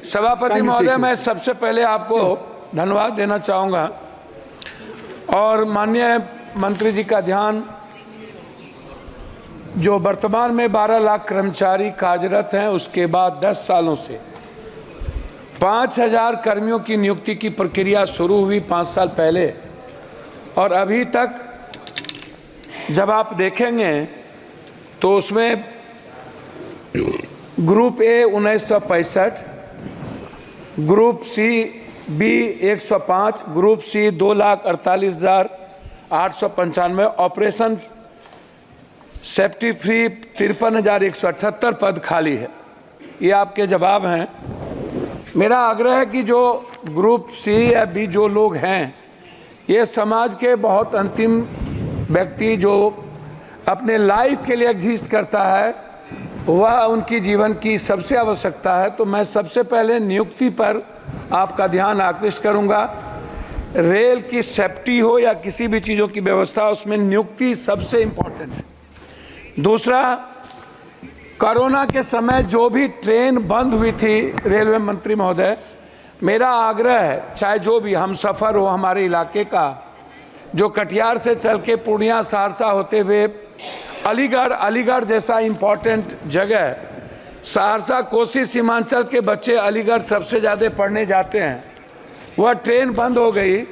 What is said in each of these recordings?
सभापति महोदय, मैं सबसे पहले आपको धन्यवाद देना चाहूँगा और माननीय मंत्री जी का ध्यान जो वर्तमान में 12 लाख कर्मचारी कार्यरत हैं, उसके बाद 10 सालों से 5000 कर्मियों की नियुक्ति की प्रक्रिया शुरू हुई 5 साल पहले, और अभी तक जब आप देखेंगे तो उसमें group A 1965, group C B 105, group C 2,48,895, operation safety free 53,178 पद खाली है। ये आपके जवाब हैं। मेरा आग्रह है कि जो ग्रुप सी या बी जो लोग हैं, ये समाज के बहुत अंतिम व्यक्ति जो अपने लाइफ के लिए एग्जिस्ट करता है, वह उनकी जीवन की सबसे आवश्यकता है। तो मैं सबसे पहले नियुक्ति पर आपका ध्यान आकृष्ट करूंगा। रेल की सेफ्टी हो या किसी भी चीज़ों की व्यवस्था, उसमें नियुक्ति सबसे इम्पोर्टेंट है। दूसरा, कोरोना के समय जो भी ट्रेन बंद हुई थी रेलवे मंत्री महोदय, मेरा आग्रह है, चाहे जो भी हम सफ़र हो हमारे इलाके का, जो कटिहार से चल के पूर्णिया सहरसा होते हुए अलीगढ़ जैसा इम्पोर्टेंट जगह, सहरसा कोसी सीमांचल के बच्चे अलीगढ़ सबसे ज़्यादा पढ़ने जाते हैं, वह ट्रेन बंद हो गई।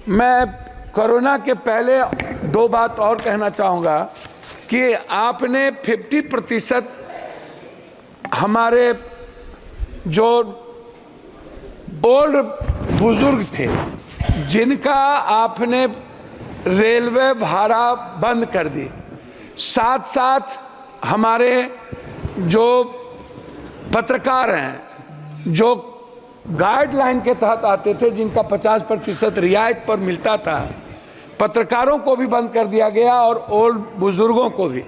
मैं कोरोना के पहले 2 बात और कहना चाहूँगा कि आपने 50% हमारे जो ओल्ड बुजुर्ग थे जिनका आपने रेलवे भाड़ा बंद कर दी, साथ साथ हमारे जो पत्रकार हैं जो गाइडलाइन के तहत आते थे, जिनका 50% रियायत पर मिलता था, पत्रकारों को भी बंद कर दिया गया और ओल्ड बुजुर्गों को भी।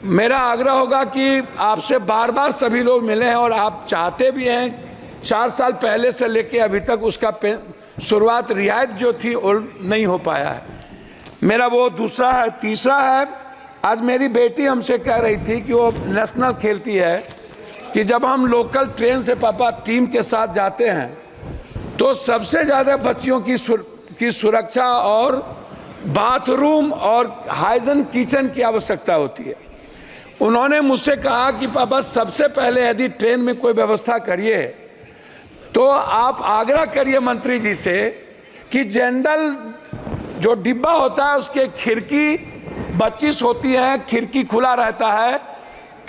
मेरा आग्रह होगा कि आपसे बार बार सभी लोग मिले हैं और आप चाहते भी हैं, 4 साल पहले से लेके अभी तक उसका शुरुआत रियायत जो थी ओल्ड नहीं हो पाया है। मेरा वो दूसरा है। तीसरा है, आज मेरी बेटी हमसे कह रही थी कि वो नेशनल खेलती है कि जब हम लोकल ट्रेन से पापा टीम के साथ जाते हैं तो सबसे ज़्यादा बच्चियों की सुरक्षा और बाथरूम और हाइजीन किचन की आवश्यकता होती है। उन्होंने मुझसे कहा कि पापा सबसे पहले यदि ट्रेन में कोई व्यवस्था करिए तो आप आग्रह करिए मंत्री जी से कि जनरल जो डिब्बा होता है उसके खिड़की 25 होती है, खिड़की खुला रहता है,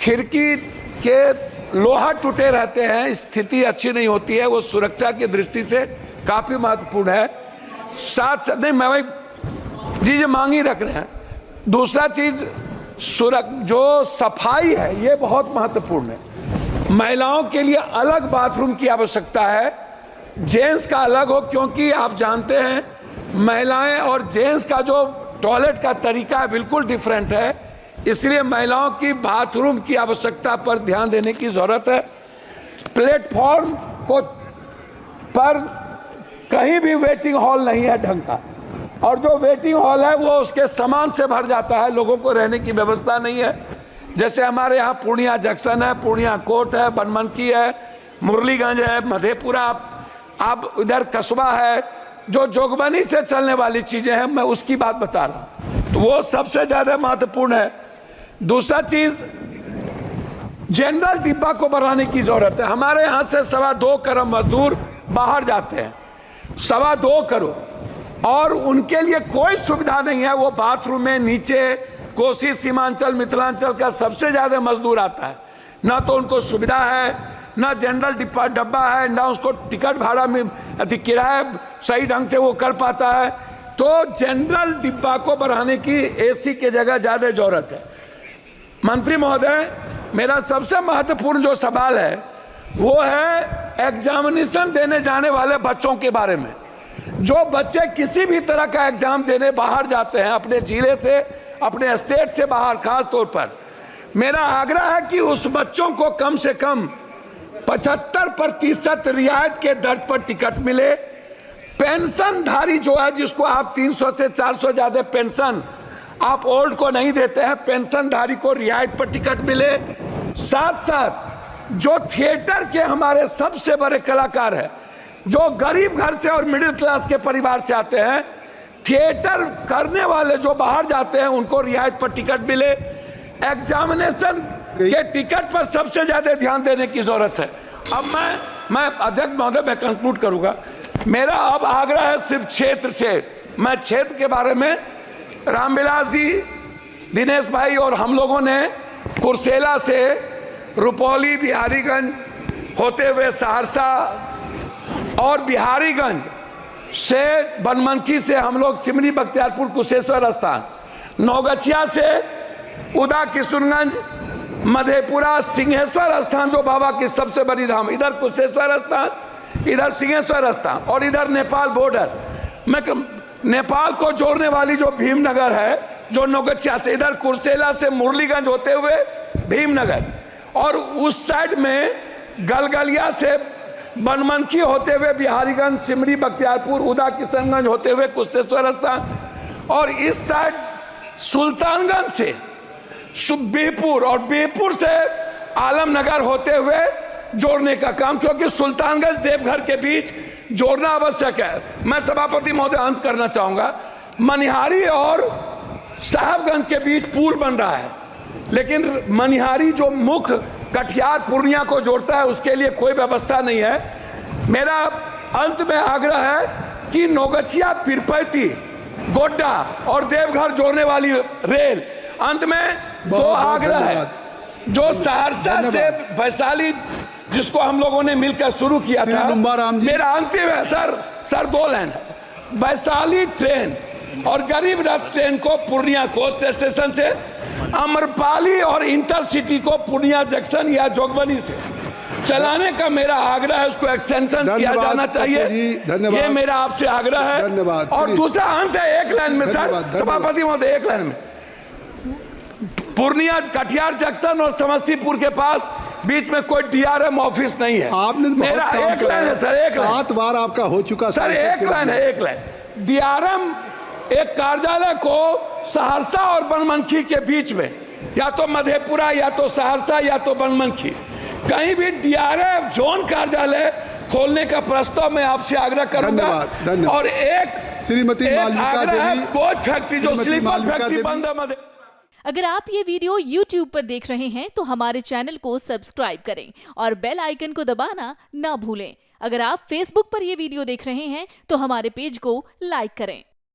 खिड़की के लोहा टूटे रहते हैं, स्थिति अच्छी नहीं होती है, वो सुरक्षा की दृष्टि से काफ़ी महत्वपूर्ण है। साथ नहीं, मैं वही चीज़ मांगी रख रहे हैं। दूसरा चीज़ जो सफाई है, ये बहुत महत्वपूर्ण है। महिलाओं के लिए अलग बाथरूम की आवश्यकता है, जेंट्स का अलग हो, क्योंकि आप जानते हैं महिलाएं और जेंट्स का जो टॉयलेट का तरीका है बिल्कुल डिफरेंट है, इसलिए महिलाओं की बाथरूम की आवश्यकता पर ध्यान देने की ज़रूरत है। प्लेटफॉर्म को पर कहीं भी वेटिंग हॉल नहीं है ढंग का, और जो वेटिंग हॉल है वो उसके सामान से भर जाता है, लोगों को रहने की व्यवस्था नहीं है। जैसे हमारे यहाँ पूर्णिया जंक्शन है, पूर्णिया कोर्ट है, बनमनकी है, मुरलीगंज है, मधेपुरा, अब इधर कस्बा है, जो जोगबनी से चलने वाली चीज़ें हैं, मैं उसकी बात बता रहा हूँ, तो वो सबसे ज़्यादा महत्वपूर्ण है। दूसरा चीज़, जनरल डिब्बा को बढ़ाने की ज़रूरत है। हमारे यहाँ से 2.25 करोड़ मजदूर बाहर जाते हैं, 2.25 करोड़, और उनके लिए कोई सुविधा नहीं है। वो बाथरूम में नीचे कोसी सीमांचल मिथिलांचल का सबसे ज़्यादा मजदूर आता है, ना तो उनको सुविधा है, ना जनरल डब्बा है, ना उसको टिकट भाड़ा में किराया सही ढंग से वो कर पाता है। तो जनरल डिब्बा को बढ़ाने की एसी के जगह ज़्यादा ज़रूरत है। मंत्री महोदय, मेरा सबसे महत्वपूर्ण जो सवाल है वो है एग्जामिनेशन देने जाने वाले बच्चों के बारे में। जो बच्चे किसी भी तरह का एग्जाम देने बाहर जाते हैं, अपने जिले से, अपने स्टेट से बाहर, खास तौर पर मेरा आग्रह है कि उस बच्चों को कम से कम 75% रियायत के दर पर टिकट मिले। पेंशनधारी जो है, जिसको आप 300 से 400 ज़्यादा पेंशन आप ओल्ड को नहीं देते हैं, पेंशनधारी को रियायत पर टिकट मिले। साथ साथ जो थिएटर के हमारे सबसे बड़े कलाकार हैं, जो गरीब घर से और मिडिल क्लास के परिवार से आते हैं, थिएटर करने वाले जो बाहर जाते हैं उनको रियायत पर टिकट मिले। एग्जामिनेशन के टिकट पर सबसे ज्यादा ध्यान देने की जरूरत है। अब मैं अध्यक्ष महोदय, मैं कंक्लूड करूंगा। मेरा अब आग्रह है सिर्फ क्षेत्र से, मैं क्षेत्र के बारे में रामविलास जी, दिनेश भाई और हम लोगों ने कुर्सेला से रुपौली, बिहारीगंज होते हुए सहरसा और बिहारीगंज से बनमनखी से हम लोग सिमरी, बख्तियारपुर, कुशेश्वर स्थान, नौगछिया से उदा, किशुनगंज, मधेपुरा, सिंहेश्वर स्थान जो बाबा की सबसे बड़ी धाम, इधर कुशेश्वर स्थान, इधर सिंहेश्वर स्थान और इधर नेपाल बॉर्डर। मैं नेपाल को जोड़ने वाली जो भीमनगर है, जो नौगछिया से, इधर कुर्सेला से मुरलीगंज होते हुए भीमनगर, और उस साइड में गलगलिया से बनमनखी होते हुए बिहारीगंज, सिमरी, बख्तियारपुर, उदा, किशनगंज होते हुए कुशेश्वर स्थान, और इस साइड सुल्तानगंज से बिहपुर और बिहपुर से आलमनगर होते हुए जोड़ने का काम, क्योंकि सुल्तानगंज देवघर के बीच जोड़ना आवश्यक है। मैं सभापति महोदय अंत करना चाहूंगा, मनिहारी और साहबगंज के बीच पुल बन रहा है, लेकिन मनिहारी जो मुख्य कटिहार पूर्णिया को जोड़ता है उसके लिए कोई व्यवस्था नहीं है। मेरा अंत में आग्रह है कि नौगछिया, पीरपैती, गोड्डा और देवघर जोड़ने वाली रेल, अंत में दो आग्रह है। जो सहरसा से वैशाली, जिसको हम लोगों ने मिलकर शुरू किया था, मेरा अंतिम है सर 2 लाइन है। वैशाली ट्रेन और गरीब रथ ट्रेन को पूर्णिया कोस्ट स्टेशन से, अमरपाली और इंटरसिटी को पूर्णिया जंक्शन या जोगबनी से चलाने का मेरा आग्रह है। उसको एक्सटेंशन किया जाना चाहिए, ये मेरा आपसे आग्रह है। और दूसरा अंत है एक लाइन में सर, सभापति महोदय, एक लाइन में, पूर्णिया कटिहार जंक्शन और समस्तीपुर के पास बीच में कोई डीआरएम ऑफिस नहीं है। आपने मेरा एक लाइन है सर, एक लाइन, 7 बार आपका हो चुका सर, एक लाइन है, एक लाइन। डीआरएम एक कार्यालय को सहरसा और बनमनखी के बीच में, या तो मधेपुरा या तो सहरसा या तो बनमनखी, कहीं भी डीआरएम जोन कार्यालय खोलने का प्रस्ताव मैं आपसे आग्रह करूंगा। और एक श्रीमती आग्रह है, कोच फैक्ट्री जो स्लीपर फैक्ट्री बंद है। अगर आप ये वीडियो YouTube पर देख रहे हैं तो हमारे चैनल को सब्सक्राइब करें और बेल आइकन को दबाना ना भूलें। अगर आप Facebook पर ये वीडियो देख रहे हैं तो हमारे पेज को लाइक करें।